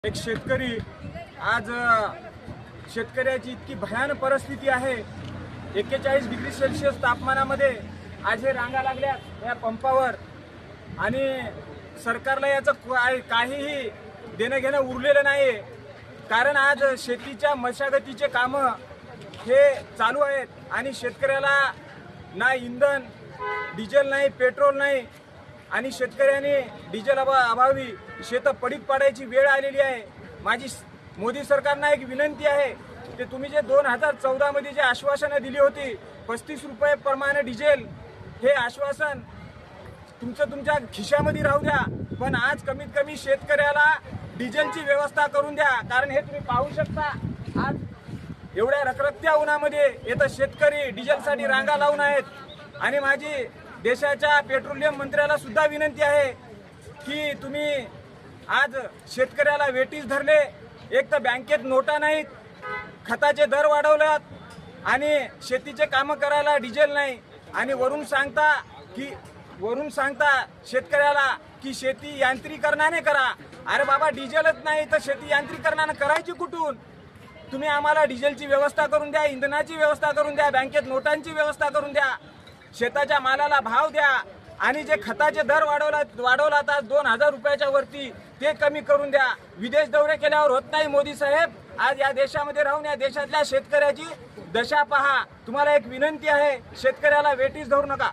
एक शेतकरी आज शेतकऱ्याची इतकी भयानक परिस्थिती आहे। 41 डिग्री सेल्सिअस तापमानामध्ये आज हे रांगा लागल्या या पंपावर आणि सरकारला याचं काहीही देणं घेणं उरलेलं नाही। कारण आज शेतीच्या मशागतीचे कामं हे चालू आहेत आणि शेतकऱ्याला ना इंधन डिझेल नाही, पेट्रोल नाही आणि शेतकऱ्यांनी डिझेल अभावी शेतं पडीत पाडायची वेळ आलेली आहे। माझी मोदी सरकारना एक विनंती आहे की तुम्ही जे 2014 मध्ये जे आश्वासनं दिली होती 35 रुपये प्रमाणे डिझेल, हे आश्वासन तुमच्या खिशामध्ये राहू द्या, पण आज कमीत कमी शेतकऱ्याला डिझेलची व्यवस्था करून द्या। कारण हे तुम्ही पाहू शकता, आज एवढ्या रखरखत्या उन्हामध्ये येतं शेतकरी डिझेलसाठी रांगा लावून आहेत। आणि माझी देशाच्या पेट्रोलियम मंत्र्याला सुद्धा विनंती आहे की तुम्ही आज शेतकऱ्याला वेटीस धरले। एक तर बँकेत नोटा नाहीत, खताचे दर वाढवल्यात आणि शेतीचे कामं करायला डिझेल नाही आणि वरून सांगता शेतकऱ्याला की शेती यांत्रिकरणाने करा। अरे बाबा, डिझेलच नाही तर शेती यांत्रिकरणाने करायची कुठून? तुम्ही आम्हाला डिझेलची व्यवस्था करून द्या, इंधनाची व्यवस्था करून द्या, बँकेत नोटांची व्यवस्था करून द्या, शेताच्या मालाला भाव द्या आणि जे खताचे दर वाढवला 2000 रुपयाच्या वरती ते कमी करून द्या। विदेश दौरे केल्यावर होत नाही मोदी साहेब, आज या देशामध्ये राहून या देशातल्या शेतकऱ्याची दशा पहा। तुम्हाला एक विनंती आहे, शेतकऱ्याला वेटीस धरू नका।